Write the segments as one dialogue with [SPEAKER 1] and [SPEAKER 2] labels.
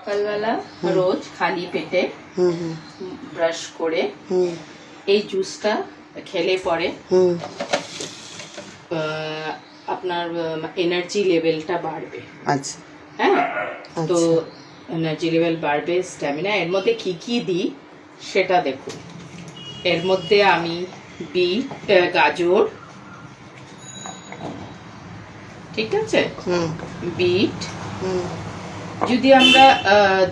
[SPEAKER 1] সকালবেলা রোজ খালি পেটে ব্রাশ করে এই জুসটা খেলে পরে আপনার এনার্জি লেভেলটা বাড়বে।
[SPEAKER 2] আচ্ছা,
[SPEAKER 1] হ্যাঁ, তো এনার্জি লেভেল বাড়বে, স্ট্যামিনা। এর মধ্যে কি কি দিই সেটা দেখুন। এর মধ্যে আমি বিট, গাজর, ঠিক আছে, বিট, যদি আমরা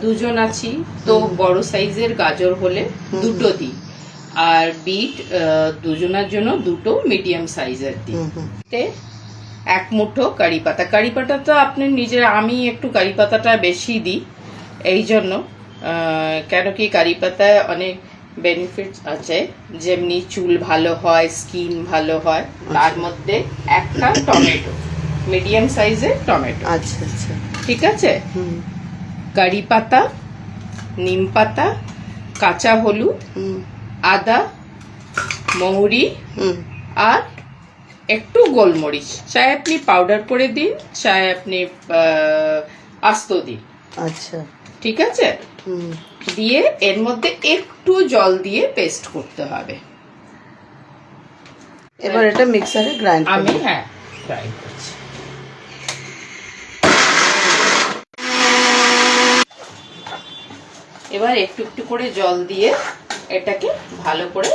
[SPEAKER 1] দুজন আছি তো বড় সাইজের গাজর হলে দুটো দিই, আর বিট দুজনের জন্য দুটো মিডিয়াম সাইজের দিই। এক মুঠো কারি পাতা। কারি পাতা তো আপনি নিজের, আমি একটু কারি পাতাটা বেশি দিই এই জন্য, কেন কি কারি পাতায় অনেক বেনিফিটস আছে, যেমনি চুল ভালো হয়, স্কিন ভালো হয়। তার মধ্যে একটা টমেটো, মিডিয়াম সাইজের টমেটো।
[SPEAKER 2] আচ্ছা আচ্ছা,
[SPEAKER 1] ঠিক আছে। কারি পাতা, নিম পাতা, কাঁচা হলুদ, আদা, মৌরি আর একটু গোলমরিচ। চাই আপনি পাউডার করে দিন, চাই আপনি আস্ত দিন।
[SPEAKER 2] আচ্ছা,
[SPEAKER 1] ঠিক আছে। দিয়ে এর মধ্যে একটু জল দিয়ে পেস্ট করতে হবে।
[SPEAKER 2] এবার এটা মিক্সারে গ্রাইন্ড
[SPEAKER 1] আমি গ্রাইন্ড করছি। এবার একটু একটু করে জল দিয়ে এটাকে ভালো করে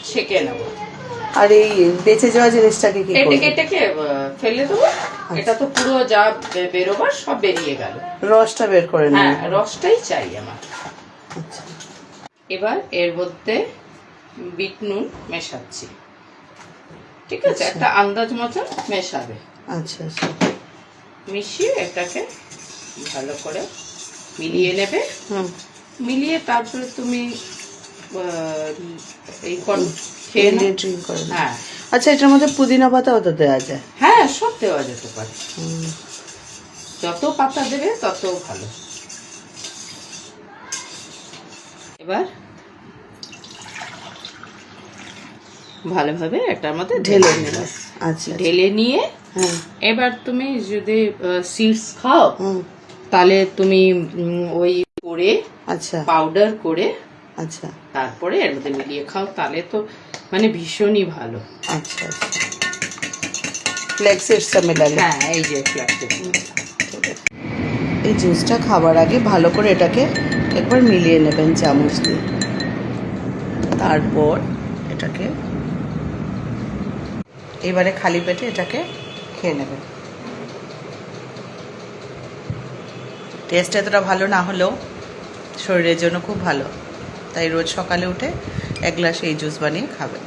[SPEAKER 1] ছেঁকে নেব।
[SPEAKER 2] আর এই বেঁচে যাওয়া জিনিসটাকে কি করব?
[SPEAKER 1] এটাকে ফেলে দেবো। এটা তো পুরো যা বেরোবার সব বেরিয়ে গেল,
[SPEAKER 2] রসটা বের করে নেব।
[SPEAKER 1] হ্যাঁ, রসটাই চাই আমার।
[SPEAKER 2] আচ্ছা,
[SPEAKER 1] এবার এর মধ্যে বিট নুন মেশাচ্ছি। ঠিক আছে, একটা আন্দাজ মতন মেশাবে।
[SPEAKER 2] আচ্ছা আচ্ছা,
[SPEAKER 1] মিশিয়ে এটাকে ভালো করে মিলিয়ে নেবে। মিলিয়ে তারপরে তুমি এই খেয়ে
[SPEAKER 2] ড্রিঙ্ক করে।
[SPEAKER 1] হ্যাঁ।
[SPEAKER 2] আচ্ছা, এটার মধ্যে পুদিনা পাতাও তো দেওয়া যায়?
[SPEAKER 1] হ্যাঁ, সব দেওয়া যেতে পারে। যত পাতা দেবে তত ভালো। এবার ভালোভাবে এটার মধ্যে ঢেলে নেবে।
[SPEAKER 2] আচ্ছা,
[SPEAKER 1] ঢেলে নিয়ে এবার তুমি যদি সিডস খাও তাহলে তুমি ওই করে, আচ্ছা, পাউডার করে, আচ্ছা, তারপরে এর মধ্যে মিলিয়ে খাও, তাহলে তো মানে ভীষণই ভালো।
[SPEAKER 2] আচ্ছা আচ্ছা, ফ্ল্যাক্স সিডসটা মেলালে?
[SPEAKER 1] হ্যাঁ, এই যে ফ্ল্যাক্স সিডস।
[SPEAKER 2] এই জুসটা খাবার আগে ভালো করে এটাকে একবার মিলিয়ে নেবেন চামচ দিয়ে। তারপর এটাকে এবারে খালি পেটে এটাকে খেয়ে নেবেন। টেস্ট এতটা ভালো না হলেও শরীরের জন্য খুব ভালো, তাই রোজ সকালে উঠে এক গ্লাস এই জুস বানিয়ে খাবেন।